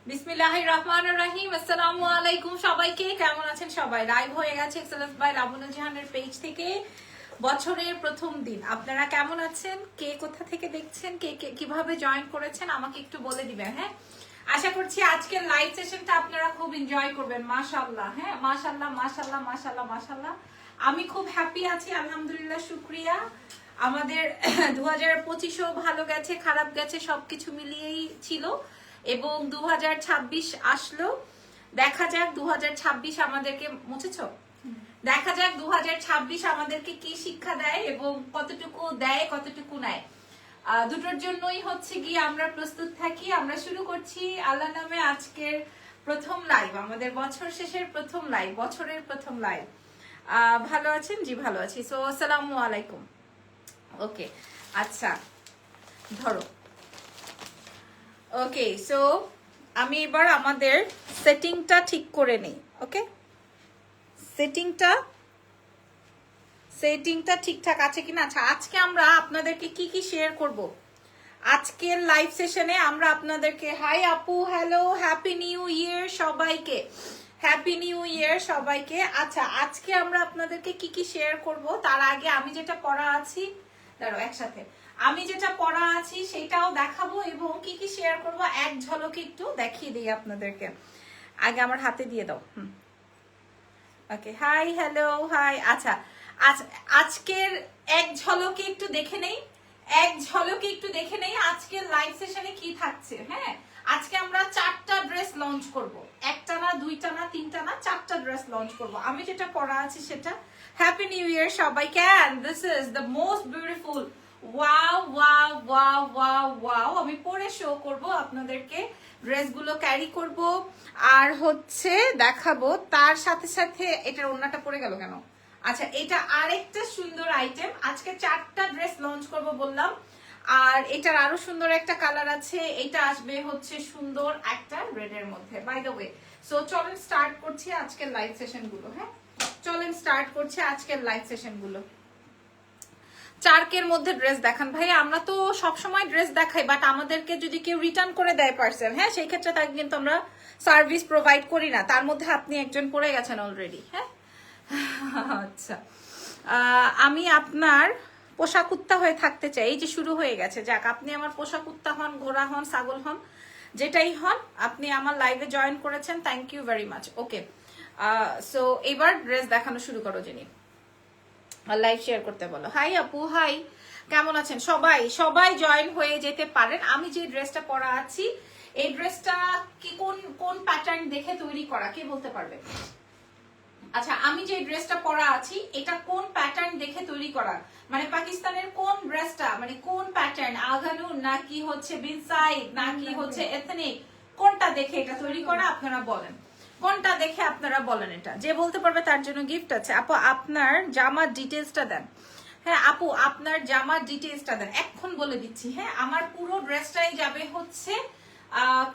বিসমিল্লাহির রহমানির রহিম। আসসালামু আলাইকুম সবাইকে, কেমন আছেন সবাই? লাইভ হয়ে গেছে এক্সেলেন্স বাই লাবণ্য জাহানের পেজ থেকে বছরের প্রথম দিন। আপনারা কেমন আছেন? কে কোথা থেকে দেখছেন, কে কিভাবে জয়েন করেছেন আমাকে একটু বলে দিবেন। হ্যাঁ, আশা করছি আজকের লাইভ সেশনটা আপনারা খুব এনজয় করবেন। মাশাআল্লাহ, হ্যাঁ মাশাআল্লাহ মাশাআল্লাহ মাশাআল্লাহ মাশাআল্লাহ। আমি খুব হ্যাপি আছি, আলহামদুলিল্লাহ, শুকরিয়া। আমাদের 2025ও ভালো গেছে, খারাপ গেছে, সবকিছু মিলিয়েই ছিল এবং 2026 আসলো। দেখা যাক 2026 আমাদেরকে মুছেছো, দেখা যাক 2026 আমাদেরকে কি শিক্ষা দেয় এবং কতটুকু দেয় কতটুকু নেয়। দুটোর জন্যই হচ্ছে কি আমরা প্রস্তুত থাকি। আমরা শুরু করছি আল্লাহ নামে আজকের প্রথম লাইভ, আমাদের বছর শেষের প্রথম লাইভ, বছরের প্রথম লাইভ। ভালো আছেন? জি ভালো আছি। সো আসসালামু আলাইকুম। ওকে, আচ্ছা ধরো। ওকে, সো আমি এবার আমাদের সেটিংটা ঠিক করে নিই। ওকে, সেটিংটা ঠিকঠাক আছে কিনা। আচ্ছা, আজকে আমরা আপনাদেরকে কি কি শেয়ার করব আজকের লাইভ সেশনে? আমরা আপনাদেরকে হাই আপু, হ্যালো, হ্যাপি নিউ ইয়ার সবাইকে, হ্যাপি নিউ ইয়ার সবাইকে। আচ্ছা, আজকে আমরা আপনাদেরকে কি কি শেয়ার করব তার আগে আমি যেটা পড়া আছি, দাঁড়াও একসাথে, আমি যেটা পড়া আছি সেটাও দেখাবো এবং কি কি শেয়ার করব এক ঝলকে একটু দেখিয়ে দিই আপনাদেরকে। আগে আমার হাতে দিয়ে দাও। ওকে, হাই, হ্যালো, হাই। আচ্ছা, আজকের এক ঝলকে একটু দেখে নেই, আজকের লাইভ সেশনে কি থাকছে। হ্যাঁ, আজকে আমরা 4টা ড্রেস লঞ্চ করব, একটা না, দুইটা না, তিনটা না, 4টা ড্রেস লঞ্চ করব। আমি যেটা পড়া আছি সেটা। হ্যাপি নিউ ইয়ার সবাইকে, and this is the most beautiful, wow wow wow wow wow. আমি পরে শো করব আপনাদেরকে, ড্রেসগুলো ক্যারি করব আর হচ্ছে দেখাবো। তার সাথে সাথে এটার ওড়নাটা পরে গেল কেন? আচ্ছা, এটা আরেকটা সুন্দর আইটেম। আজকে 4টা ড্রেস লঞ্চ করব বললাম, আর এটার আরো সুন্দর একটা কালার আছে। এটা আসবে হচ্ছে সুন্দর একটা রেডের মধ্যে, বাই দ্য ওয়ে। সো চলেন স্টার্ট করছি আজকের লাইভ সেশন গুলো। হ্যাঁ, চলেন স্টার্ট করছি আজকের লাইভ সেশন গুলো। চারকের মধ্যে ড্রেস দেখান ভাই। আমরা তো সবসময় ড্রেস দেখাই, বাট আমাদেরকে যদি কেউ রিটার্ন করে দেয় পার্সেল, হ্যাঁ, সেই ক্ষেত্রে তাকে কিন্তু আমরা সার্ভিস প্রোভাইড করি না। তার মধ্যে আপনি একজন পড়ে গেছেন অলরেডি। হ্যাঁ, আচ্ছা, আমি আপনার পোষা কুত্তা হয়ে থাকতে চাই। এই যে শুরু হয়ে গেছে, যাক, আপনি আমার পোষা কুত্তা হন, ঘোড়া হন, ছাগল হন, যেটাই হন, আপনি আমার লাইভে জয়েন করেছেন, thank you very much. Okay, so এবার ড্রেস দেখানো শুরু করো যিনি, লাইভ শেয়ার করতে বলো। হাই আপু, হাই, কেমন আছেন সবাই? সবাই জয়েন হয়ে যেতে পারেন। আমি যে ড্রেসটা পরা আছি, এই ড্রেসটা কি কোন প্যাটার্ন দেখে তৈরি করা, কে বলতে পারবে? আচ্ছা, আমি যে ড্রেসটা পরা আছি এটা কোন প্যাটার্ন দেখে তৈরি করা? মানে পাকিস্তানের কোন ড্রেসটা, মানে কোন প্যাটার্ন, আগানুন নাকি হচ্ছে বিনসাইড নাকি হচ্ছে এথনিক, কোনটা দেখে এটা তৈরি করা? আপনারা বলেন, কোনটা দেখে আপনারা বলেন। এটা যে বলতে পারবে তার জন্য গিফট আছে। আপু আপনার জামার ডিটেলসটা দেন। হ্যাঁ আপু, আপনার জামার ডিটেলসটা দেন, এখন বলে দিচ্ছি। হ্যাঁ, আমার পুরো ড্রেসটাই যাবে হচ্ছে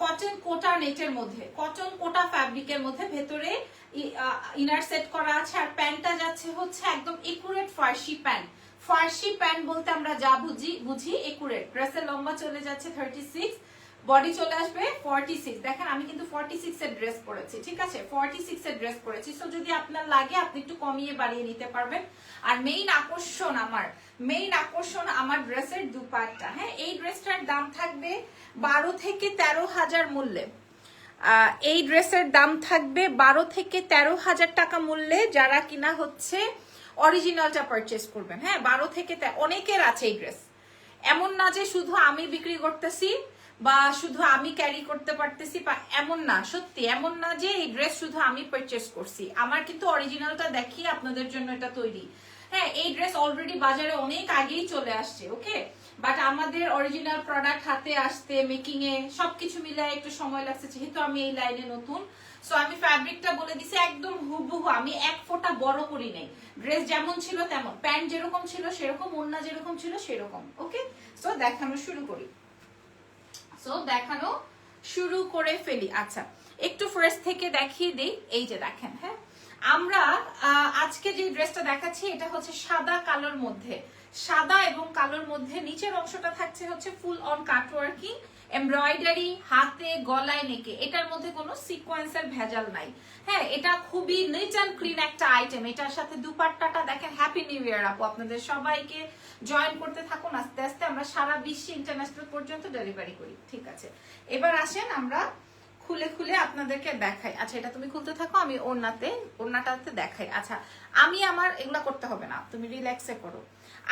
কটন কোটা নেটের মধ্যে, কটন কোটা ফ্যাব্রিকের মধ্যে, ভেতরে ইনার সেট করা আছে, আর প্যান্টটা যাচ্ছে হচ্ছে একদম একুরেট ফার্সি প্যান্ট। ফার্সি প্যান্ট বলতে আমরা যা বুঝি একুরেট। ড্রেসের লম্বা চলে যাচ্ছে 36, বডি চলে আসবে 46। দেখেন আমি কিন্তু 46 এর ড্রেস পরেছি, ঠিক আছে, 46 এর ড্রেস পরেছি। সো যদি আপনার লাগে আপনি একটু কমিয়ে বাড়িয়ে নিতে পারবেন। আর মেইন আকর্ষণ আমার ড্রেসের দুপাট্টা। হ্যাঁ, এই ড্রেসটার দাম থাকবে 12 থেকে 13 হাজার মূল্যে। এই ড্রেসের দাম থাকবে 12 থেকে 13 হাজার টাকা মূল্যে, যারা কিনা হচ্ছে অরিজিনালটা পারচেস করবেন। হ্যাঁ, 12 থেকে অনেকের আছে এই ড্রেস, এমন না যে শুধু আমি বিক্রি করতেছি বা শুধু আমি ক্যারি করতে পারতেছি, বা এমন না, সত্যি এমন না যে এই ড্রেস শুধু আমি পারচেস করছি। আমার কিন্তু অরিজিনালটা দেখিয়ে আপনাদের জন্য এটা তৈরি। হ্যাঁ, এই ড্রেস অলরেডি বাজারে অনেক আগেই চলে আসছে। ওকে, বাট আমাদের অরিজিনাল প্রোডাক্ট হাতে আসতে, মেকিং এ সবকিছু মিলে একটু সময় লাগছে, যেহেতু আমি এই লাইনে নতুন। সো আমি ফ্যাব্রিকটা বলে দিছি একদম হুবহু, আমি এক ফোঁটা বড় করি নাই। ড্রেস যেমন ছিল তেমন, প্যান্ট যেরকম ছিল সেরকম, ওড়না যেরকম ছিল সেরকম। ওকে, সো দেখানো শুরু করে ফেলি। আচ্ছা, একটু ফ্রেশ থেকে দেখিয়ে দিই। এই যে দেখেন, হ্যাঁ, আমরা আজকে যে ড্রেসটা দেখাচ্ছি এটা হচ্ছে সাদা কালোর মধ্যে, সাদা এবং কালোর মধ্যে। নিচের অংশটা থাকছে হচ্ছে ফুল অন কাটওয়ার্কিং এমব্রয়ডারি হাতে গলায় নেকে, এটার মধ্যে কোনো সিকোয়েন্সের ভেজাল নাই। হ্যাঁ, এটা খুবই নিট অ্যান্ড ক্লিন একটা আইটেম। এটার সাথে দুপাট্টাটা দেখেন। হ্যাপি নিউ ইয়ার আপু, আপনাদের সবাইকে জয়েন করতে থাকুন আস্তে আস্তে। আমরা সারা বিশ্বে ইন্টারন্যাশনাল পর্যন্ত ডেলিভারি করি। ঠিক আছে, এবার আসেন আমরা খুলে খুলে আপনাদেরকে দেখাই। আচ্ছা, এটা তুমি খুলতে থাকো, আমি ওড়নাটাতে দেখাই। আচ্ছা, আমি আমার এগুলা করতে হবে না, তুমি রিল্যাক্সে করো।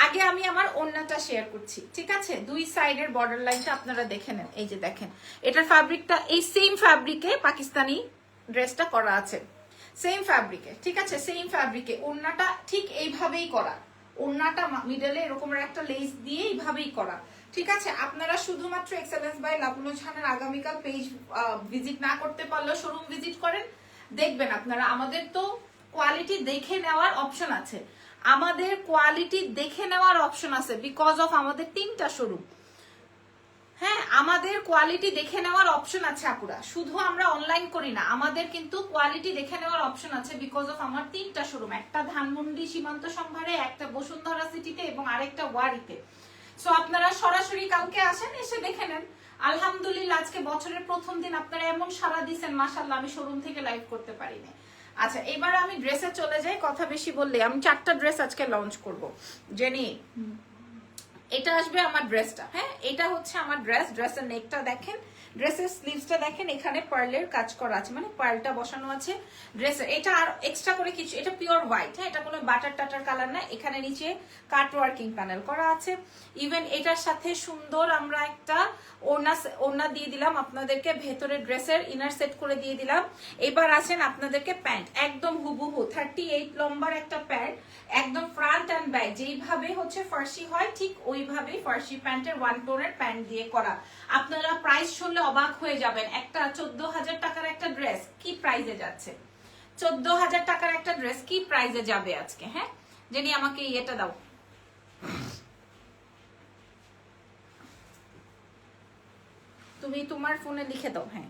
আগে আমি আমার ওড়নাটা শেয়ার করছি, ঠিক আছে? দুই সাইডের বর্ডার লাইনটা আপনারা দেখে নেন। এই যে দেখেন, এটার ফ্যাব্রিকটা এই সেম ফ্যাব্রিকে পাকিস্তানি ড্রেসটা করা আছে, সেম ফ্যাব্রিকে, ঠিক আছে? সেম ফ্যাব্রিকে ওড়নাটা ঠিক এইভাবেই করা। ওড়নাটা মিডলে এরকম একটা লেস দিয়ে এইভাবেই করা, ঠিক আছে? আপনারা শুধুমাত্র এক্সেলেন্স বাই লাবণু জাহানের আগামীকাল পেজ ভিজিট না করতে পারলেও শোরুম ভিজিট করেন, দেখবেন আপনারা। আমাদের তো কোয়ালিটি দেখে নেওয়ার অপশন আছে, আমাদের কোয়ালিটি দেখে নেওয়ার অপশন আছে, বিকজ অফ আমাদের 3টা শোরুম। হ্যাঁ, আমাদের কোয়ালিটি দেখে নেওয়ার অপশন আছে আপুরা, শুধু আমরা অনলাইন করি না, আমাদের কিন্তু কোয়ালিটি দেখে নেওয়ার অপশন আছে, বিকজ অফ আমার 3টা শোরুম। একটা ধানমন্ডি সীমান্ত সম্ভারে, একটা বসুন্ধরা সিটিতে এবং আরেকটা ওয়ারিতে। সো আপনারা সরাসরি কালকে আসেন, এসে দেখে নেন। আলহামদুলিল্লাহ, আজকে বছরের প্রথম দিন আপনারা এমন সাড়া দিয়েছেন, মাশাআল্লাহ, আমি শোরুম থেকে লাইভ করতে পারিনি। আচ্ছা, এবার আমি ড্রেসে চলে যাই, কথা বেশি বললে। আমি 4টা ড্রেস আজকে লঞ্চ করব, জেনি। এটা আসবে আমার ড্রেসটা। হ্যাঁ, এটা হচ্ছে আমার ড্রেস। ড্রেসের নেকটা দেখেন, ড্রেসের স্লিভসটা দেখেন, এখানে পার্লের কাজ করা আছে, মানে পার্লটা বসানো আছে ড্রেসের। এটা আর এক্সট্রা করে কিছু, এটা পিওর হোয়াইট। হ্যাঁ, এটা কোনো বাটার টাটার কালার না। এখানে নিচে কাট ওয়ার্কিং প্যানেল করা আছে। ইভেন এটার সাথে সুন্দর আমরা একটা ওড়না দিয়ে দিলাম আপনাদেরকে, ভেতরে ড্রেসের ইনার সেট করে দিয়ে দিলাম। এবার আছেন আপনাদেরকে প্যান্ট, একদম হুবহু 38 লম্বার একটা প্যান্ট, একদম ফ্রন্ট অ্যান্ড ব্যাক যেইভাবে হচ্ছে ফার্সি হয় ঠিক ওইভাবেই ফার্সি প্যান্টের 1 টোনের প্যান্ট দিয়ে করা। আপনারা প্রাইস শুনলে অবাক হয়ে যাবেন। একটা 14,000 টাকার একটা ড্রেস কি প্রাইসে যাচ্ছে? 14,000 টাকার একটা ড্রেস কি প্রাইসে যাবে আজকে? হ্যাঁ, জেনি আমাকে এটা দাও। তুমি তোমার ফোনে লিখে দাও। হ্যাঁ,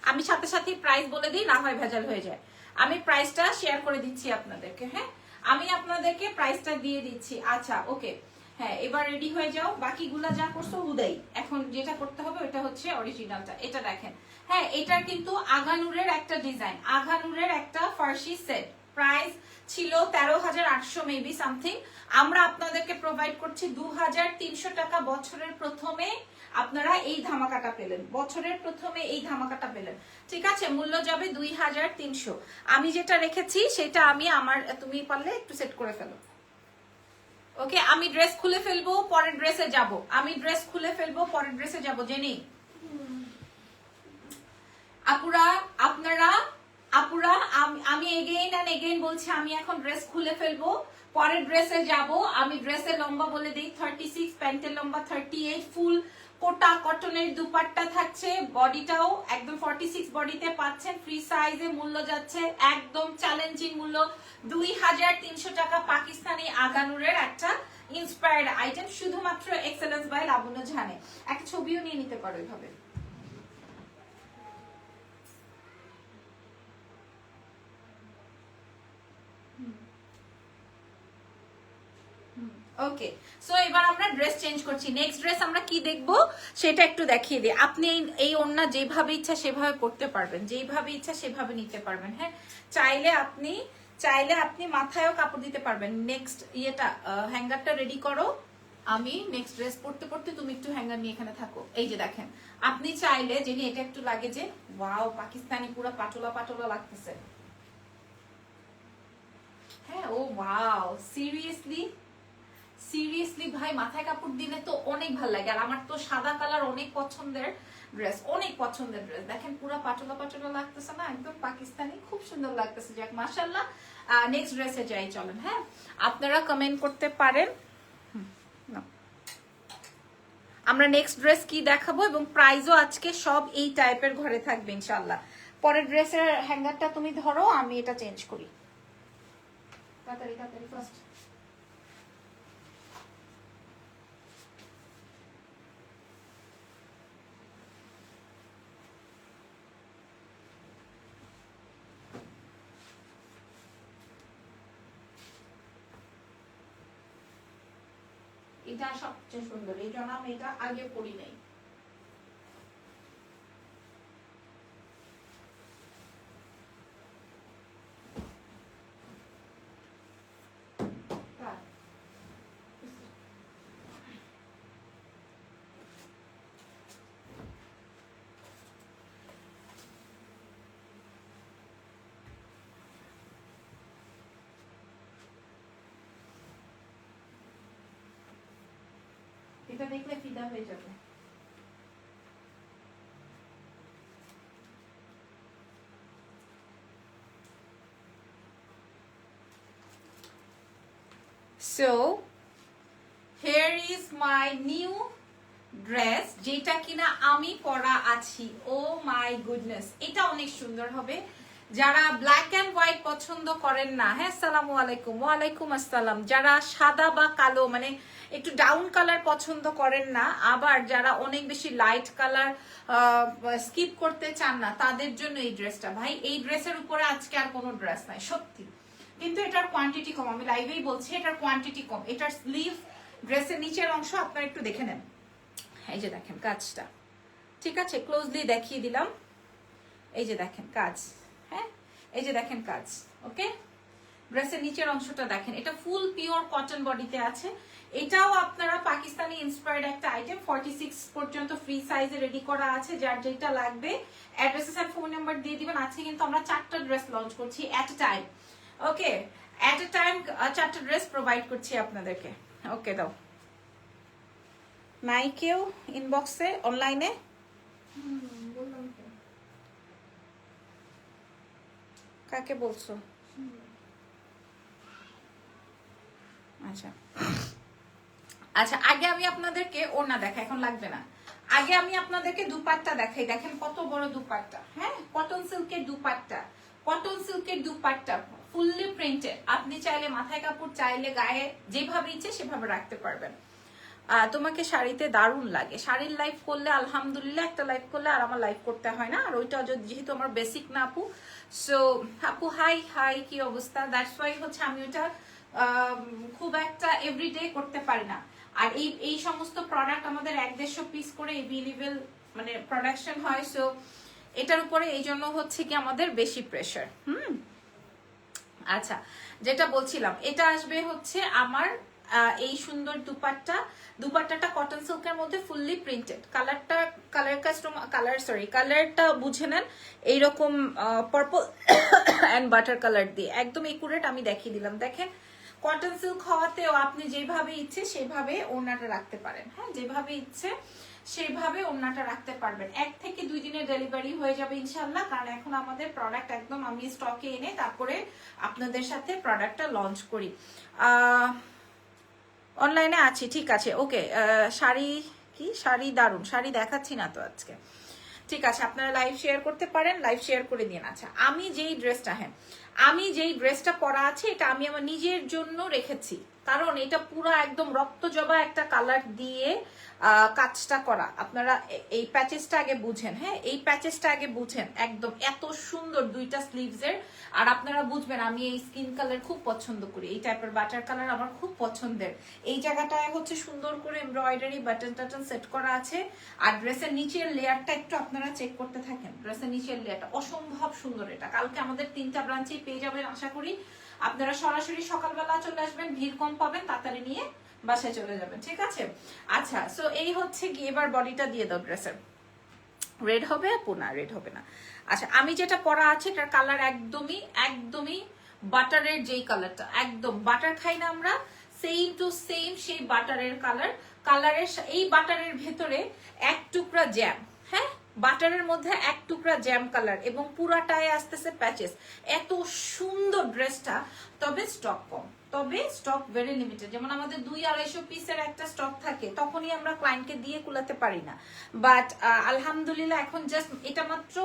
আমি সাথে সাথে প্রাইস বলে দিই, না হয় ভেজাল হয়ে যায়। আমি প্রাইসটা শেয়ার করে দিচ্ছি আপনাদেরকে। হ্যাঁ, আমি আপনাদেরকে প্রাইসটা দিয়ে দিচ্ছি। আচ্ছা, ওকে। হ্যাঁ, এবার রেডি হয়ে যাও। বাকিগুলা যা করছো উদয়, এখন যেটা করতে হবে ওটা হচ্ছে অরিজিনালটা। এটা দেখেন। হ্যাঁ, এটার কিন্তু আগানুরের একটা ডিজাইন, আগানুরের একটা ফার্সি সেট। প্রাইস ছিল 13,800 মেবি সামথিং। আমরা আপনাদেরকে প্রোভাইড করছি 2,300 টাকা। বছরের প্রথমে আপনারা এই ধামাকাটা পেলেন, বছরের প্রথমে এই ধামাকাটা পেলেন, ঠিক আছে? মূল্য যাবে 2,300। আমি যেটা রেখেছি সেটা আমি আমার, তুমি পারলে একটু সেট করে ফেলো। ওকে, আমি ড্রেস খুলে ফেলবো, পরের ড্রেসে যাব। আমি ড্রেস খুলে ফেলবো, পরের ড্রেসে যাব। জেনি, আপুরা, আপনারা আপুরা, আমি এগেইন এন্ড এগেইন বলছি, আমি এখন ড্রেস খুলে ফেলবো, পরের ড্রেসে যাব। আমি ড্রেসের লম্বা বলে দিই 36, প্যান্টের লম্বা 38, ফুল কোটা কটনের দুপাট্টা থাকছে, বডিটাও একদম 46 বডিতে পাচ্ছেন, ফ্রি সাইজে। মূল্য যাচ্ছে একদম চ্যালেঞ্জিং মূল্য 2,300 টাকা। পাকিস্তানি আগানুরের একটা ইন্সপায়ার্ড আইটেম, শুধুমাত্র এক্সেলেন্স বাই লাবণু জাহানে। একটা ছবিও নিয়ে নিতে পারো এভাবে। ওকে, সো এবার আমরা ড্রেস চেঞ্জ করছি। নেক্সট ড্রেস আমরা কি দেখবো সেটা একটু দেখিয়ে দিই। আপনি এই ওড়না যেভাবে ইচ্ছা সেভাবে করতে পারবেন, যেভাবে ইচ্ছা সেভাবে নিতে পারবেন। হ্যাঁ, চাইলে আপনি মাথায়ও কাপড় দিতে পারবেন। নেক্সট ইয়েটা হ্যাঙ্গারটা রেডি করো। আমি নেক্সট ড্রেস পরতে পরতে তুমি একটু হ্যাঙ্গার নিয়ে এখানে থাকো। এই যে দেখেন, আপনি চাইলে যিনি এটা একটু লাগে যে ওয়াও পাকিস্তানি পুরো পাটোলা পাটোলা লাগতেছে। হ্যাঁ, ও ওয়াও, সিরিয়াসলি ভাই, মাথায় কাপড় দিলে তো অনেক ভালো লাগে। আর আমার তো সাদা কালার অনেক পছন্দের ড্রেস, অনেক পছন্দের ড্রেস। দেখেন পুরো পাটোলা পাটোলা লাগতেছে না, একদম পাকিস্তানি, খুব সুন্দর লাগতেছে। যাক মাশাআল্লাহ, নেক্সট ড্রেসে যাই চলেন। হ্যাঁ, আপনারা কমেন্ট করতে পারেন। আমরা নেক্সট ড্রেস কি দেখাবো এবং প্রাইসও আজকে সব এই টাইপের ঘরে থাকবে ইনশাআল্লাহ। পরের ড্রেসের হ্যাঙ্গারটা তুমি ধরো, আমি এটা চেঞ্জ করি। তাড়াতাড়ি তাড়াতাড়ি ফার্স্ট। এটা সবচেয়ে সুন্দর, এই জন্য আমি এটা আগে পরি নাই। এটা দেখলে ফিদা হয়ে যাবে। So here is my new dress, যেটা কিনা আমি পরা আছি। ও মাই গুডনেস, এটা অনেক সুন্দর হবে। যারা ব্ল্যাক অ্যান্ড হোয়াইট পছন্দ করেন না, হ্যাঁ আসসালামু আলাইকুম। ওয়ালাইকুম আসসালাম। যারা সাদা বা কালো মানে একটু ডাউন কালার পছন্দ করেন না, আবার যারা অনেক বেশি লাইট কালার স্কিপ করতে চান না, তাদের জন্য এই ড্রেসটা। ভাই এই ড্রেসের উপরে আজকে আর কোনো ড্রেস নাই সত্যি, কিন্তু এটার কোয়ান্টিটি কম। আমি লাইভেই বলছি এটার কোয়ান্টিটি কম। এটার স্লিভ, ড্রেসের নিচের অংশ আপনারা একটু দেখে নেন। এই যে দেখেন কাজটা, ঠিক আছে, ক্লোজলি দেখিয়ে দিলাম। এই যে দেখেন কাজ, হ্যাঁ এই যে দেখেন কাজ। ওকে, ড্রেসের নিচের অংশটা দেখেন, এটা ফুল পিওর কটন বডিতে আছে। এটাও আপনারা পাকিস্তানি ইন্সপায়ার্ড একটা আইটেম। 46 পর্যন্ত ফ্রি সাইজে রেডি করা আছে। যার যেটা লাগবে অ্যাড্রেস আর ফোন নাম্বার দিয়ে দিবেন। আজকে কিন্তু আমরা 4টা ড্রেস লঞ্চ করছি at a time. Okay, at a time 4টা ড্রেস প্রোভাইড করছি আপনাদেরকে। ওকে দাও, নাই কেউ ইনবক্সে অনলাইনে? কাকে বলছো? আচ্ছা আচ্ছা, আগে আমি আপনাদেরকে ওড়না দেখাই, এখন লাগবে না। আগে আমি আপনাদেরকে দুপাট্টা দেখাই। দেখেন কত বড় দুপাট্টা, হ্যাঁ কটন সিল্কের দুপাট্টা। কটন সিল্কের দুপাট্টা ফুললি প্রিন্টেড। আপনি চাইলে মাথায় কাপড়, চাইলে গায়ে যেভাবে ইচ্ছে সেভাবে রাখতে পারবেন। তোমাকে শাড়িতে দারুণ লাগে। শাড়ির লাইভ করলে আলহামদুলিল্লাহ, একটা লাইভ করলে আর আমার লাইভ করতে হয় না। আর ওইটা যেহেতু আমার বেসিক না আপু, সো আপু হাই হাই, কি অবস্থা? দ্যাটস ওয়াই হচ্ছে আমি ওইটা খুব একটা এভরিডে করতে পারি না। আর এই সমস্ত প্রোডাক্ট আমাদের 150 পিস করে এভেলেবেল মানে প্রোডাকশন হয়। সো এটার উপরে এই জন্য হচ্ছে কি আমাদের বেশি প্রেশার। আচ্ছা, যেটা বলছিলাম, এটা আসবে হচ্ছে আমার এই সুন্দর দুপাট্টাটা কটন সিল্কের মধ্যে ফুললি প্রিন্টেড। কালারটা বুঝে নেন, এইরকম পার্পল অ্যান্ড বাটার কালার দিয়ে একদম একুরেট আমি দেখিয়ে দিলাম। দেখেন কটন সিল্ক হওয়াতেও আপনি যেভাবে ইচ্ছে সেভাবে ওড়নাটা রাখতে পারেন। হ্যাঁ, যেভাবে ইচ্ছে সেভাবে ওড়নাটা রাখতে পারবেন। 1 থেকে 2 দিনের ডেলিভারি হয়ে যাবে ইনশাল্লাহ। কারণ এখন আমাদের প্রোডাক্ট একদম আমি স্টকে এনে তারপরে আপনাদের সাথে প্রোডাক্টটা লঞ্চ করি। অনলাইনে আছি, ঠিক আছে। ওকে, শাড়ি কি শাড়ি দারুণ, শাড়ি দেখাচ্ছি না তো আজকে, ঠিক আছে। আপনারা লাইভ শেয়ার করতে পারেন, লাইভ শেয়ার করে দিন। আচ্ছা, আমি যেই ড্রেসটা পরা আছে এটা আমি আমার নিজের জন্য রেখেছি, কারণ এটা পুরো একদম রক্ত জবা একটা কালার দিয়ে কাজটা করা। আপনারা এই প্যাচেসটা আগে বুঝেন, হ্যাঁ এই প্যাচেসটা আগে বুঝেন। একদম এত সুন্দর দুইটা স্লিভসের। আর আপনারা বুঝবেন আমি এই স্কিন কালার খুব পছন্দ করি, এই টাইপের বাটার কালার আমার খুব পছন্দের। এই জায়গাটায় হচ্ছে সুন্দর করে এমব্রয়ডারি বাটন টাটন সেট করা আছে। আর ড্রেসের নিচের লেয়ারটা একটু আপনারা চেক করতে থাকেন। ড্রেসের নিচের লেয়ারটা অসম্ভব সুন্দর। এটা কালকে আমাদের 3টা ব্রাঞ্চেই পেয়ে যাবেন আশা করি। আপনারা সরাসরি সকালবেলা চলে আসবেন, ভিড় কম পাবেন, তাড়াতাড়ি নিয়ে বাসায় চলে যাবেন, ঠিক আছে। আচ্ছা, সো এই হচ্ছে কি, এবার বডিটা দিয়ে দাও ড্রেসের। রেড হবে আপু? না রেড হবে না। আচ্ছা, আমি যেটা পরা আছে এটার কালার একদমই বাটারের, যেই কালারটা একদম বাটার খাই না আমরা, সেম টু সেম সেই বাটারের কালারের এই বাটারের ভেতরে 1 টুকরা জ্যাম, হ্যাঁ বাটারের মধ্যে 1 টুকরা জ্যাম কালার, এবং পুরাটায় আসতেছে প্যাচেস। এত সুন্দর ড্রেসটা, তবে স্টক কম, তবে স্টক ভেরি লিমিটেড। যেমন আমাদের 200-250 পিসের একটা স্টক থাকে, তখনই আমরা ক্লায়েন্টকে দিয়ে কুলাতে পারি না। বাট আলহামদুলিল্লাহ এখন জাস্ট এটা মাত্র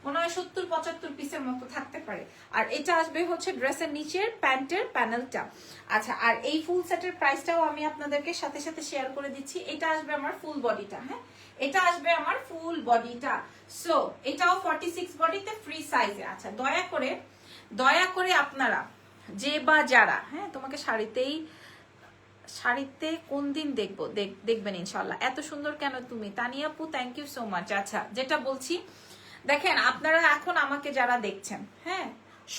মনে হয় 70-75 পিসের মতো থাকতে পারে। আর এটা আসবে হচ্ছে ড্রেসের নিচের প্যান্টের প্যানেলটা। আচ্ছা, আর এই ফুল সেটের প্রাইসটাও আমি আপনাদেরকে সাথে সাথে শেয়ার করে দিচ্ছি। এটা আসবে আমার ফুল বডিটা, হ্যাঁ এটা আসবে আমার ফুল বডিটা। সো এটাও 46 বডিতে ফ্রি সাইজে। আচ্ছা, দয়া করে আপনারা যে বা যারা, হ্যাঁ তোমাকে শাড়িতে কোন দিন দেখবেন ইনশাল্লাহ। এত সুন্দর কেন তুমি? তানিয়াপু, থ্যাংক ইউ সো মাচ। আচ্ছা, যেটা বলছি, দেখেন আপনারা এখন আমাকে যারা দেখছেন, হ্যাঁ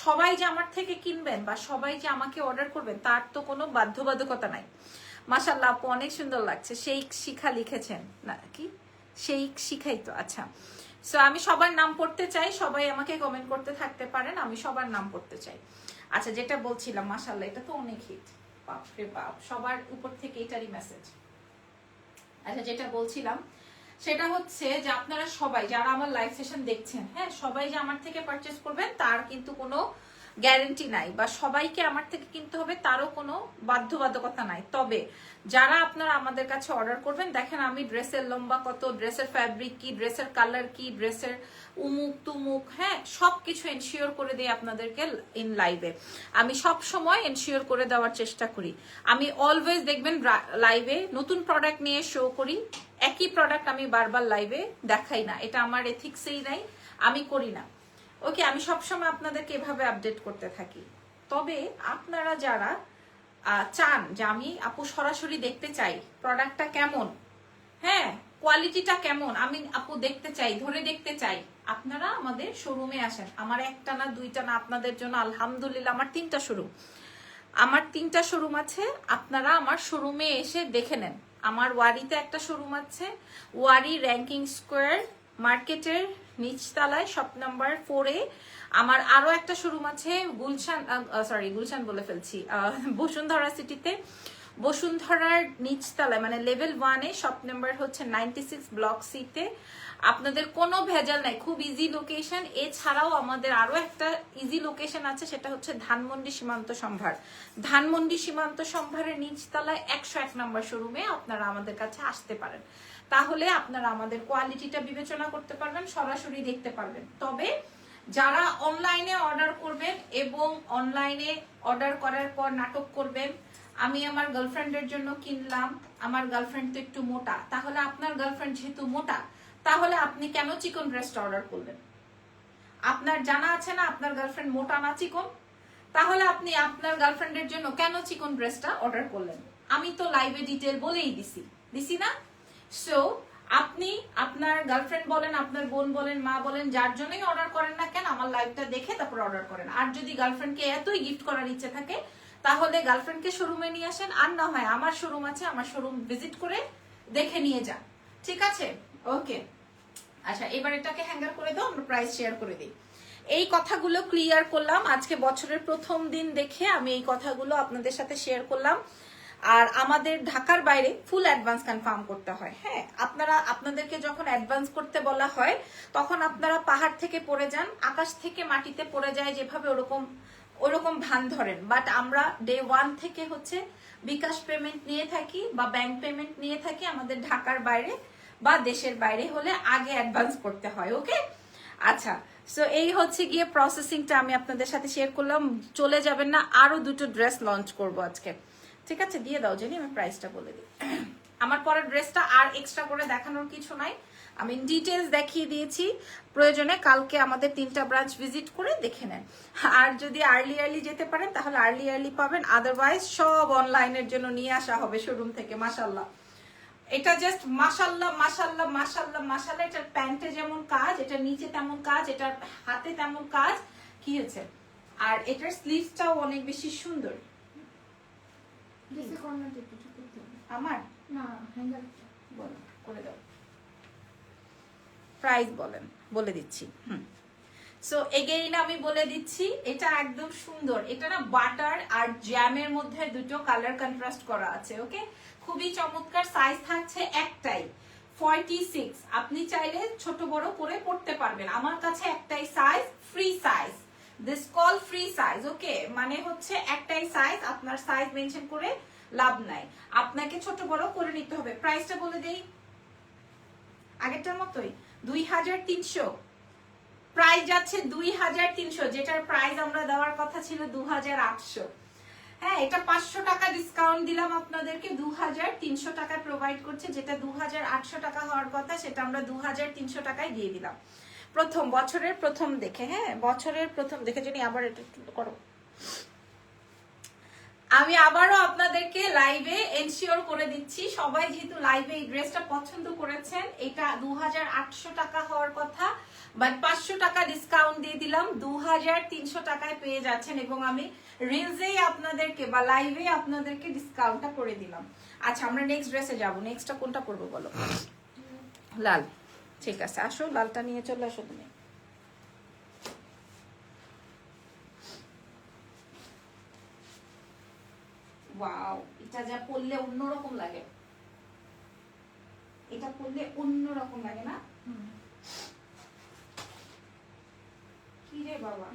সবাই যে আমার থেকে কিনবেন বা সবাই যে আমাকে অর্ডার করবেন তার তো কোনো বাধ্যবাধকতা নাই। মাশাআল্লাহ আপু অনেক সুন্দর লাগছে। শেখ শিখা লিখেছেন না কি? শেখ শিখাই তো। আচ্ছা, সো আমি সবার নাম পড়তে চাই, সবাই আমাকে কমেন্ট করতে থাকতে পারেন, আমি সবার নাম পড়তে চাই। আচ্ছা, যেটা বলছিলাম, মাশাআল্লাহ এটা তো অনেক হিট, বাপ রে বাপ, সবার উপর থেকে এটারই মেসেজ। আচ্ছা, যেটা বলছিলাম সেটা হচ্ছে যে আপনারা সবাই যারা আমার লাইভ সেশন দেখছেন, হ্যাঁ, সবাই যে আমার থেকে পারচেস করবেন তার কিন্তু কোনো গ্যারেন্টি নাই, বা সবাইকে আমার থেকে কিনতে হবে তারও কোনো বাধ্যবাধকতা নাই। তবে যারা আপনারা আমাদের কাছে অর্ডার করবেন, দেখেন আমি ড্রেসের লম্বা কত, ড্রেসের ফ্যাব্রিক কি, ড্রেসের কালার কি, ড্রেসের উমুক তুমুক, হ্যাঁ, সবকিছু এনশিওর করে দিই আপনাদেরকে ইন লাইভে। আমি সব সময় এনশিওর করে দেওয়ার চেষ্টা করি। আমি অলওয়েজ দেখবেন লাইভে নতুন প্রোডাক্ট নিয়ে শো করি, একই প্রোডাক্ট আমি বারবার লাইভে দেখাই না, এটা আমার এথিক্সেই নাই, আমি করি না। ওকে, আমি সবসময় আপনাদেরকে এভাবে আপডেট করতে থাকি। তবে আপনারা যারা চান যে আমি আপু সরাসরি দেখতে চাই প্রোডাক্টটা কেমন, হ্যাঁ, কোয়ালিটিটা কেমন, আমি আপু দেখতে চাই, ধরে দেখতে চাই, আপনারা আমাদের শোরুমে আসেন। আমার একটা না দুইটা না, আপনাদের জন্য আলহামদুলিল্লাহ আমার 3টা শোরুম, আমার 3টা শোরুম আছে। আপনারা আমার শোরুমে এসে দেখে নেন। আমার ওয়ারিতে একটা শোরুম আছে, ওয়ারি র্যাঙ্কিং স্কোয়ার মার্কেটের নিচতলায় শপ নাম্বার 4-এ। আমার আরো একটা শোরুম আছে গুলশান, গুলশান বলে ফেলছি, বসুন্ধরা সিটিতে, বসুন্ধরার নিচতলায় মানে লেভেল 1-এ শপ নাম্বার হচ্ছে 96 ব্লক সিতে। আপনাদের কোনো ভেজাল নাই, খুব ইজি লোকেশন। এছাড়াও আমাদের আরো একটা ইজি লোকেশন আছে, সেটা হচ্ছে ধানমন্ডি সীমান্ত সম্ভার। ধানমন্ডি সীমান্ত সম্ভারের নিচতলায় 101 নম্বর শোরুমে আপনারা আমাদের কাছে আসতে পারেন। তাহলে আপনারা আমাদের কোয়ালিটিটা বিবেচনা করতে পারবেন, সরাসরি দেখতে পারবেন। তবে যারা অনলাইনে অর্ডার করবেন এবং অনলাইনে অর্ডার করার পর নাটক করবেন, আমি আমার গার্লফ্রেন্ডের জন্য কিনলাম, আমার গার্লফ্রেন্ড তো একটু মোটা, তাহলে আপনার গার্লফ্রেন্ড যেহেতু মোটা, তাহলে আপনি কেন চিকন ড্রেসটা অর্ডার করলেন? আপনার জানা আছে না আপনার গার্লফ্রেন্ড মোটা না চিকন, তাহলে আপনি আপনার গার্লফ্রেন্ডের জন্য কেন চিকন ড্রেসটা অর্ডার করলেন? আমি তো লাইভে ডিটেল বলেই দিছি না? সো আপনি আপনার গার্লফ্রেন্ড বলেন, আপনার বোন বলেন, মা বলেন, যার জন্যই অর্ডার করেন না কেন, আমার লাইভটা দেখে তারপর অর্ডার করেন। আর যদি গার্লফ্রেন্ডকে এতই গিফট করার ইচ্ছে থাকে, তাহলে গার্লফ্রেন্ডকে শোরুমে নিয়ে আসেন, আর না হয় আমার শোরুম আছে, আমার শোরুম ভিজিট করে দেখে নিয়ে যান। ঠিক আছে? ওকে, আচ্ছা, এবার এটাকে হ্যাঙ্গার করে দাও, আমরা প্রাইস শেয়ার করে দিই। এই কথাগুলো ক্লিয়ার করলাম আজকে বছরের প্রথম দিন দেখে, আমি এই কথাগুলো আপনাদের সাথে শেয়ার করলাম। আর আমাদের ঢাকার বাইরে ফুল অ্যাডভান্স কনফার্ম করতে হয়। হ্যাঁ, আপনাদেরকে যখন অ্যাডভান্স করতে বলা হয়, তখন আপনারা পাহাড় থেকে পড়ে যান, আকাশ থেকে মাটিতে পড়ে যায় যেভাবে, ওরকম ভান ধরেন। বাট আমরা ডে 1 থেকে হচ্ছে বিকাশ পেমেন্ট নিয়ে থাকি বা ব্যাংক পেমেন্ট নিয়ে থাকি। আমাদের ঢাকার বাইরে বা দেশের বাইরে হলে আগে অ্যাডভান্স করতে হয়। ওকে, আচ্ছা, সো এই হচ্ছে গিয়ে প্রসেসিংটা আমি আপনাদের সাথে শেয়ার করলাম। চলে যাবেন না, আরো 2টো ড্রেস লঞ্চ করব আজকে। ঠিক আছে, দিয়ে দাও জানি, আমি প্রাইসটা বলে দিই। আমার পরের ড্রেসটা আর এক্সট্রা করে দেখানোর কিছু নাই, আমি ডিটেলস দেখিয়ে দিয়েছি। প্রয়োজনে কালকে আমাদের 3টা ব্রাঞ্চ ভিজিট করে দেখে নেন। আর যদি আর্লি যেতে পারেন তাহলে আর্লি পাবেন, আদারওয়াইজ সব অনলাইনের জন্য নিয়ে আসা হবে শোরুম থেকে। মাশাআল্লাহ, এটা জাস্ট মাশাআল্লাহ মাশাআল্লাহ মাশাআল্লাহ মাশাআল্লাহ। এটার প্যান্টে যেমন কাজ, এটার নিচে তেমন কাজ, এটার হাতে তেমন কাজ, কি হয়েছে? আর এটার স্লিভসটাও অনেক বেশি সুন্দর। আমার না হ্যাঙ্গার বলো করে দাও, প্রাইস বলেন, বলে দিচ্ছি। সো এগেইন আমি বলে দিচ্ছি, এটা একদম সুন্দর। এটা না বাটার আর জ্যামের মধ্যে দুটো কালার কন্ট্রাস্ট করা আছে। ওকে, খুবই চমৎকার। সাইজ থাকছে একটাই 46। আপনি চাইলে ছোট বড় করে পড়তে পারবেন। আমার কাছে একটাই size, free size, this call free size. Okay, মানে হচ্ছে একটাই সাইজ, আপনার সাইজ মেনশন করে লাভ নাই, আপনাকে ছোট বড় করে নিতে হবে। প্রাইসটা বলে দেই, আগেরটার মতোই 2300। প্রাইস যাচ্ছে 2300, যেটার প্রাইস আমরা দেওয়ার কথা ছিল 2800। হ্যাঁ, এটা 500 টাকা ডিসকাউন্ট দিলাম আপনাদেরকে, 2300 টাকা প্রোভাইড করছে। যেটা 2800 টাকা হওয়ার কথা, সেটা আমরা 2300 টাকায় দিয়ে দিলাম। বছরের প্রথম দেখে, হ্যাঁ, বছরের প্রথম দেখে। জানি আবার এটা করো, আমি আবারও আপনাদেরকে লাইভে এনশিওর করে দিচ্ছি, সবাই যেহেতু লাইভে এই ড্রেসটা পছন্দ করেছেন, এটা 2800 টাকা হওয়ার কথা, বাট 500 টাকা ডিসকাউন্ট দিয়ে দিলাম, 2300 টাকায় পেয়ে যাচ্ছেন। এবং আমি রিলসেই আপনাদেরকে বা লাইভে আপনাদেরকে ডিসকাউন্টটা করে দিলাম। আচ্ছা, আমরা নেক্সট ড্রেসে যাবো। নেক্সটটা কোনটা করবো বলো? লাল, ঠিক আছে, আসো, লালটা নিয়ে চলে আসো তুমি। ওয়াও, এটা যা পরলে অন্যরকম লাগে। এটা পরলে অন্যরকম লাগে না? কি রে বাবা,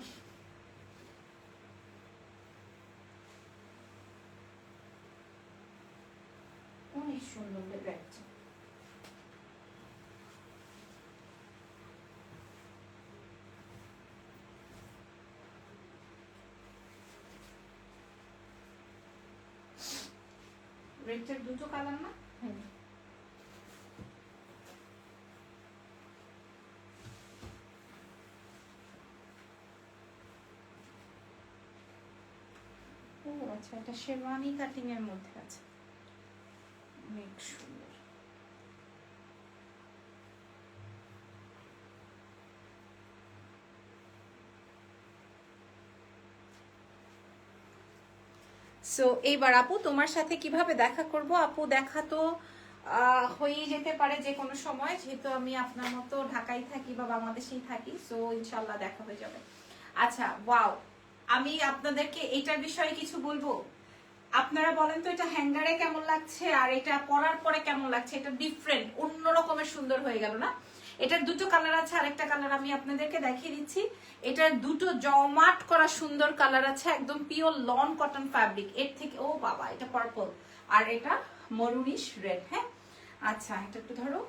অনেক সুন্দর লাগছে। রেডের দুটো কালার না? ও আচ্ছা, এটা শেরওয়ানি কাটিং এর মধ্যে আছে, অনেক সুন্দর। সো এইবার আপু তোমার সাথে কিভাবে দেখা করব? আপু দেখা তো হয়ে যেতে পারে যে কোনো সময়, যেহেতু আমি আপনার মতো ঢাকায় থাকি বা বাংলাদেশেই থাকি, সো ইনশাল্লাহ দেখা হয়ে যাবে। আচ্ছা, ওয়াও, আমি আপনাদেরকে এটার বিষয়ে কিছু বলবো। আপনারা বলেন তো এটা হ্যাঙ্গারে কেমন লাগছে আর এটা পরার পরে কেমন লাগছে? এটা ডিফারেন্ট, অন্য রকমের সুন্দর হয়ে গেল না? এটার দুটো কালার আছে, আরেকটা কালার আমি আপনাদেরকে দেখিয়ে দিচ্ছি। এটার দুটো জমাট করা সুন্দর কালার আছে, একদম পিওর লন কটন ফ্যাব্রিক। এর থেকে ও বাবা, এটা পার্পল আর এটা মরুনিশ রেড। হ্যাঁ আচ্ছা, এটা একটু ধরো।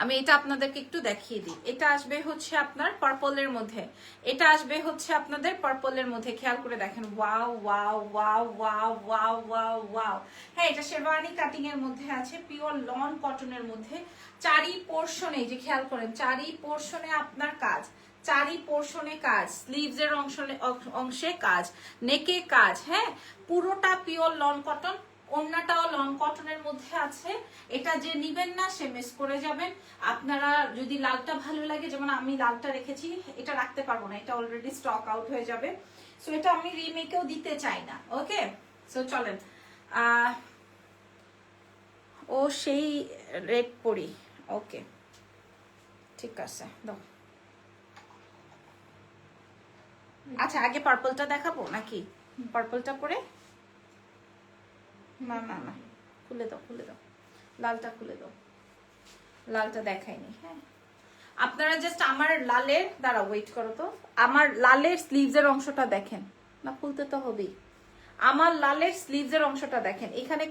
আমি এটা আপনাদেরকে একটু দেখিয়ে দিই। এটা আসবে হচ্ছে আপনার পার্পলের মধ্যে, এটা আসবে হচ্ছে আপনাদের পার্পলের মধ্যে। খেয়াল করে দেখেন, wow wow wow wow wow wow wow. হ্যাঁ, এটা শেরওয়ানি কাটিং এর মধ্যে আছে, পিওর লন কটনের মধ্যে। চারি পোর্শনে, যে খেয়াল করেন, চারি পোর্শনে আপনার কাজ, চারি পোর্শনে কাজ, স্লিভস এর অংশে কাজ, নেকে কাজ। হ্যাঁ, পুরোটা পিওর লন কটন, ওড়নাটাও লং কটনের মধ্যে আছে। এটা যে নিবেন না সে মিস করে যাবেন। আপনারা যদি লালটা ভালো লাগে, যেমন আমি লালটা রেখেছি, এটা রাখতে পারবো না, এটা অলরেডি স্টক আউট হয়ে যাবে। সো এটা আমি রিমেকেও দিতে চাই না। ওকে, সো চলেন। ও সেই রেড পরি। ওকে, ঠিক আছে, দাও। আচ্ছা, আগে পার্পলটা দেখাবো নাকি? পার্পলটা পরে, না না না, খুলে দাও খুলে দাও, লালটা খুলে দাও, লালটা দেখাইনি। হ্যাঁ, আপনারা জাস্ট আমার লালের, দাঁড়া ওয়েট করো তো, আমার লালের স্লিভস এর অংশটা দেখেন না, খুলতে তো হবেই। আমার লালের স্লিভস এর অংশটা দেখেন, এখানে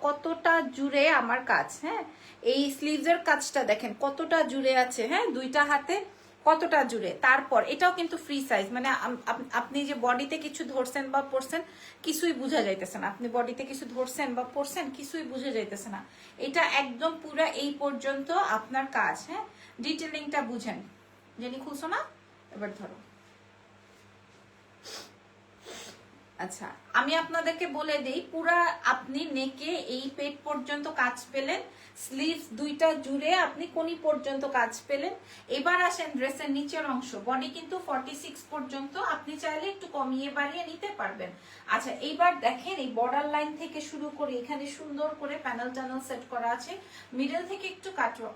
কতটা জুড়ে আমার কাজ। হ্যাঁ, এই স্লিভস এর কাজটা দেখেন কতটা জুড়ে আছে। হ্যাঁ, দুইটা হাতে কতটা জুড়ে। তারপর এটাও কিন্তু ফ্রি সাইজ, মানে আপনি যে বডিতে কিছু ধরছেন বা পরছেন কিছুই বোঝা যাইতেছে না, আপনি বডিতে কিছু ধরছেন বা পরছেন কিছুই বোঝা যাইতেছে না। এটা একদম পুরো এই পর্যন্ত আপনার কাজ। হ্যাঁ, ডিটেলিংটা বুঝেন। জেনি খুলছো না? এবার ধরো। আচ্ছা, আমি আপনাদেরকে বলে দেই, পুরা আপনি নেকে এই পেট পর্যন্ত কাজ পেলেন, স্লিভস দুইটা জুড়ে আপনি কোনি পর্যন্ত কাজ পেলেন। এবার আসেন ড্রেসের নিচের অংশ, বডি কিন্তু 46 পর্যন্ত, আপনি চাইলে একটু কমিয়ে বাড়িয়ে নিতে পারবেন। আচ্ছা, এইবার দেখেন এই বর্ডার লাইন থেকে শুরু করে এখানে সুন্দর করে প্যানেল ট্যানেল সেট করা আছে, মিডল থেকে একটু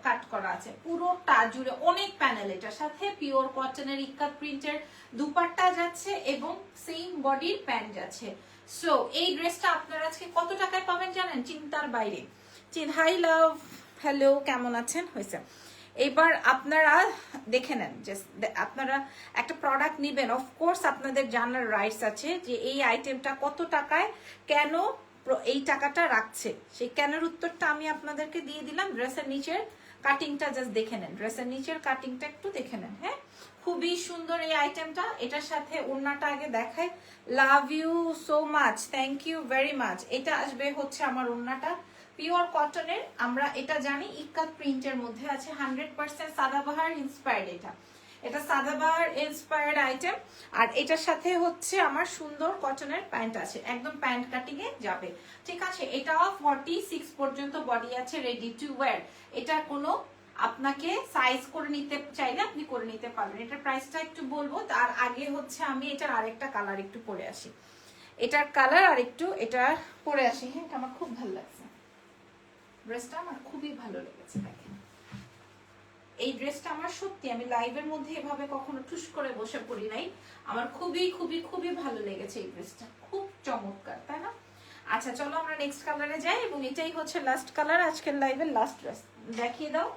কাট করা আছে, পুরোটা জুড়ে অনেক প্যানেল। এটার সাথে পিওর কটনের ইক্কাত প্রিন্টের দুপাট্টা যাচ্ছে এবং সেম বডির প্যান্ট যাচ্ছে। সো এই ড্রেসটা আপনারা আজকে কত টাকায় পাবেন জানেন? চিন্তার বাইরে। হাই লাভ, হ্যালো, কেমন আছেন? হয়েছে। এবার আপনারা দেখে নেন, যে আপনারা একটা প্রোডাক্ট নিবেন, অফকোর্স আপনাদের জানার রাইটস আছে যে এই আইটেমটা কত টাকায়, কেন এই টাকাটা রাখছে। সেই কেনের উত্তরটা আমি আপনাদেরকে দিয়ে দিলাম। ড্রেসের নিচের কাটিংটা জাস্ট দেখে নেন, ড্রেসের নিচের কাটিংটা একটু দেখে নেন। হ্যাঁ, খুবই সুন্দর এই আইটেমটা। এটার সাথে ওড়নাটা আগে দেখাই। Love you so much, thank you very much. এটা আসবে হচ্ছে আমার ওড়নাটা পিওর কটনের, আমরা এটা জানি ইক্কাত প্রিন্টের মধ্যে আছে, 100% সাদাবাহার ইন্সপায়ার্ড। এটা সাদাবাহার ইন্সপায়ার্ড আইটেম। আর এটার সাথে হচ্ছে আমার সুন্দর কটনের প্যান্ট আছে, একদম প্যান্ট কাটিং এ যাবে। ঠিক আছে, এটাও 46 পর্যন্ত বডি আছে, রেডি টু ওয়্যার। এটা কোনো আপনাকে সাইজ করে নিতে চাইলে আপনি করে নিতে পারবেন। এটার প্রাইসটা একটু বলবো, তার আগে হচ্ছে আমি এটার আরেকটা কালার একটু পরে আসি, এটার কালার আর একটু এটা পরে আসি। হ্যাঁ, এটা আমার খুব ভালো লাগছে, ড্রেসটা আমার খুবই ভালো লেগেছে। দেখেন এই ড্রেসটা আমার সত্যি, আমি লাইভের মধ্যে এভাবে কখনো ঠুস করে বসে পড়ি নাই, আমার খুবই খুবই খুবই ভালো লেগেছে এই ড্রেসটা, খুব চমৎকার, তাই না? আচ্ছা চলো আমরা নেক্সট কালারে যাই, এবং এটাই হচ্ছে লাস্ট কালার আজকের লাইভের লাস্ট ড্রেস। দেখিয়ে দাও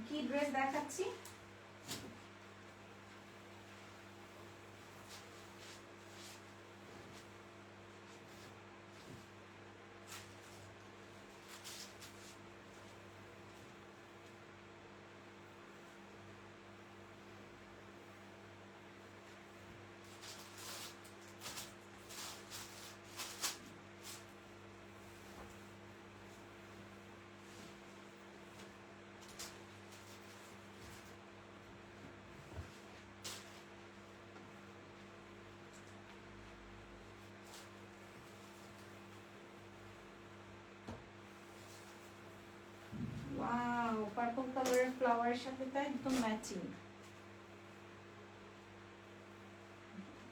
কি ড্রেস দেখাচ্ছি। ওয়াও, পার্পল কালারের ফ্লাওয়ারের সাথে তো একদম ম্যাচিং।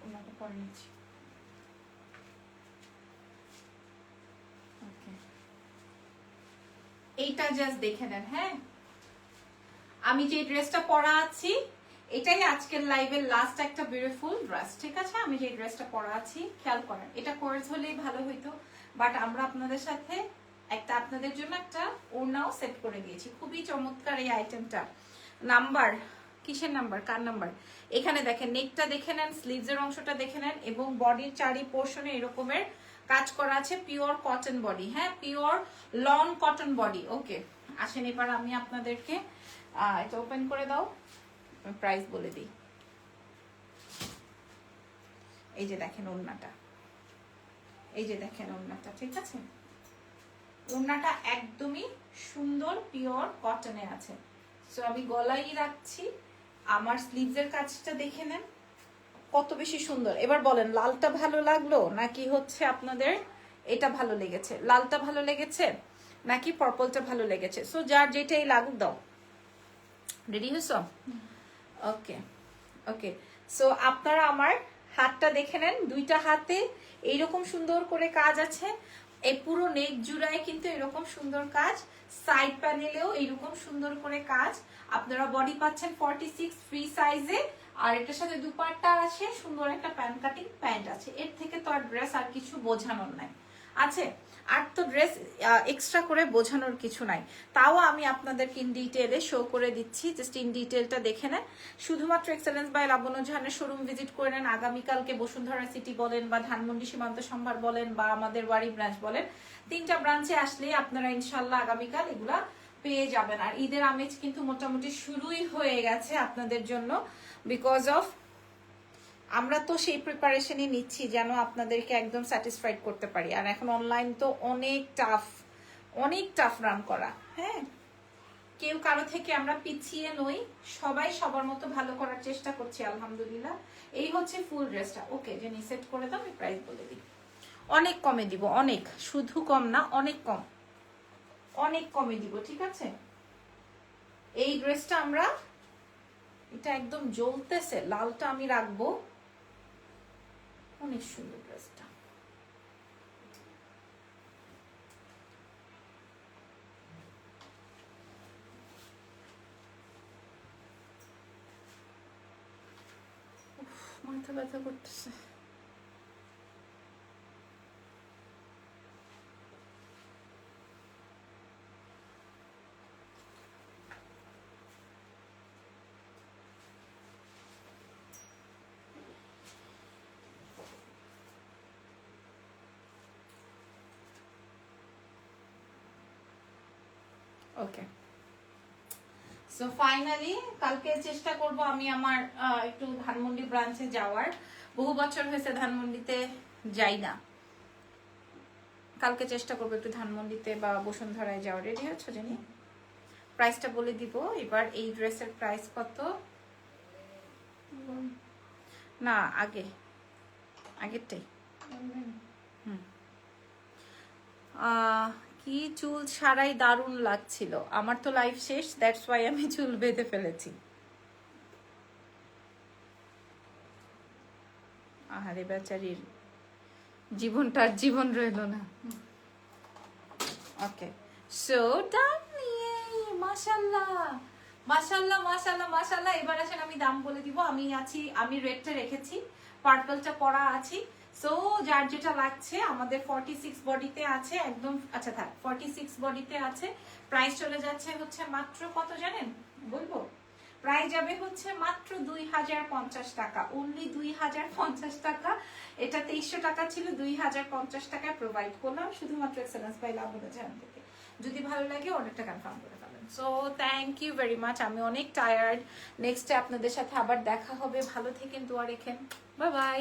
ওনাটা পরে নিচ্ছি। ওকে, এইটা জাস্ট দেখে নেন। হ্যাঁ, আমি যে ড্রেসটা পরা আছি এটাই আজকের লাইভের লাস্ট একটা বিউটিফুল ড্রেস, ঠিক আছে? আমি যে ড্রেসটা পরা আছি খেয়াল করেন, এটা কোর্স হলেই ভালো হইতো, বাট আমরা আপনাদের সাথে একটা আপনাদের জন্য একটা ওড়নাও সেট করে দিয়েছি। খুবই চমৎকার এই আইটেমটা। নাম্বার কিসের নাম্বার, কার নাম্বার? এখানে দেখেন, নেকটা দেখে নেন, স্লিভসের অংশটা দেখে নেন, এবং বডির চারি পোর্শনে এরকমের কাজ করা আছে, পিওর কটন বডি। হ্যাঁ, পিওর লং কটন বডি। ওকে, আসেন এবার আমি আপনাদেরকে এটা ওপেন করে দাও, প্রাইস বলে দিই। এই যে দেখেন ওড়নাটা, এই যে দেখেন ওড়নাটা, ঠিক আছে? ওড়নাটা একদমই সুন্দর পিওর কটনে আছে। সো আমি গলায় রাখছি, আমার স্লিভসের কাজটা দেখে নেন কত বেশি সুন্দর। এবার বলেন লালটা ভালো লাগলো নাকি হচ্ছে আপনাদের এটা ভালো লেগেছে? লালটা ভালো লেগেছে নাকি পার্পলটা ভালো লেগেছে? সো যার যেটাই লাগুক দাও। রেডি হয়েছো? ওকে ওকে, সো আপনারা আমার হাতটা দেখে নেন, দুইটা হাতে এইরকম সুন্দর করে কাজ আছে। এই পুরো নেক জুড়ায় কিন্তু এরকম সুন্দর কাজ, সাইড প্যানেলেও এরকম সুন্দর করে কাজ। আপনারা বডি পাচ্ছেন 46 ফ্রি সাইজে, আর এটার সাথে দুপাট্টা আছে, সুন্দর একটা প্যান্ট কাটিং প্যান্ট আছে। এর থেকে তো আর ড্রেস আর কিছু বোঝানোর নাই আছে, আর তো ড্রেস এক্সট্রা করে বোঝানোর কিছু নাই। তাও আমি আপনাদেরকে ইন ডিটেলে শো করে দিচ্ছি, জাস্ট ইন ডিটেলটা দেখে নেন। শুধুমাত্র এক্সেলেন্স বাই লাবণ্য জাহানের শোরুম ভিজিট করে নেন। আগামীকালকে বসুন্ধরা সিটি বলেন বা ধানমন্ডি সীমান্ত সম্ভার বলেন বা আমাদের ওয়ারি ব্রাঞ্চ বলেন, তিনটা ব্রাঞ্চে আসলেই আপনারা ইনশাল্লাহ আগামীকাল এগুলা পেয়ে যাবেন। আর ঈদের আমেজ কিন্তু মোটামুটি শুরুই হয়ে গেছে আপনাদের জন্য, বিকজ অফ আমরা তো সেই প্রিপারেশনই নিচ্ছি যেন আপনাদেরকে একদম স্যাটিসফাইড করতে পারি। আর এখন অনলাইন তো অনেক টাফ রান করা। হ্যাঁ, কেউ কারো থেকে আমরা পিছিয়ে নই, সবাই সবার মতো ভালো করার চেষ্টা করছি আলহামদুলিল্লাহ। এই হচ্ছে ফুল ড্রেসটা। ওকে, যে সেট করে দাও, আমি প্রাইস বলে দিই। অনেক কমে দিব, অনেক, শুধু কম না, অনেক কম, অনেক কমে দিব, ঠিক আছে? এই ড্রেসটা আমরা, এটা একদম জ্বলতেছে লালটা আমি রাখবো, অনেক সুন্দর ড্রেসটা। মাথা ব্যথা করতেছে। ওকে, সো ফাইনালি কালকে চেষ্টা করব আমি আমার একটু ধানমন্ডি ব্রাঞ্চে যাওয়ার। বহু বছর হয়েছে ধানমন্ডিতে যাই না, কালকে চেষ্টা করবো একটু ধানমন্ডিতে বা বসুন্ধরায় যাওয়ার। রেডি হচ্ছে জানি? প্রাইসটা বলে দিব এবার। এই ড্রেসের প্রাইস কত? না, আগেরটাই। কি চুল ছাড়াই দারুণ লাগছিল। আমার তো লাইফ শেষ, দ্যাটস ওয়াই আমি চুল বেঁধে ফেলেছি। আহারে বেচারির জীবনটার জীবন রইল না। ওকে, সো ডান। মাশাআল্লাহ মাশাআল্লাহ মাশাআল্লাহ মাশাআল্লাহ। এবার আসেন আমি দাম বলে দিব। আমি রেডটা রেখেছি, পার্পলটা পরা আছি। সো যার যেটা লাগছে আমাদের 46 বডিতে আছে একদম, আচ্ছা থাক 46 বডিতে আছে। প্রাইস চলে যাচ্ছে হচ্ছে মাত্র কত জানেন বলবো, প্রাইস যাবে হচ্ছে মাত্র 2050 টাকা, অনলি 2050 টাকা। এটা 2300 টাকা ছিল, 2050 টাকায় প্রোভাইড করলাম শুধুমাত্র এক্সেলেন্স বাই লাবণ্য জাহান থেকে। যদি ভালো লাগে অর্ডারটা কনফার্ম করে ফেলেন। So thank you very much, আমি অনেক টায়ার্ড। নেক্সটে আপনাদের সাথে আবার দেখা হবে, ভালো থেকেন, দোয়া রেখেন, বাই বাই।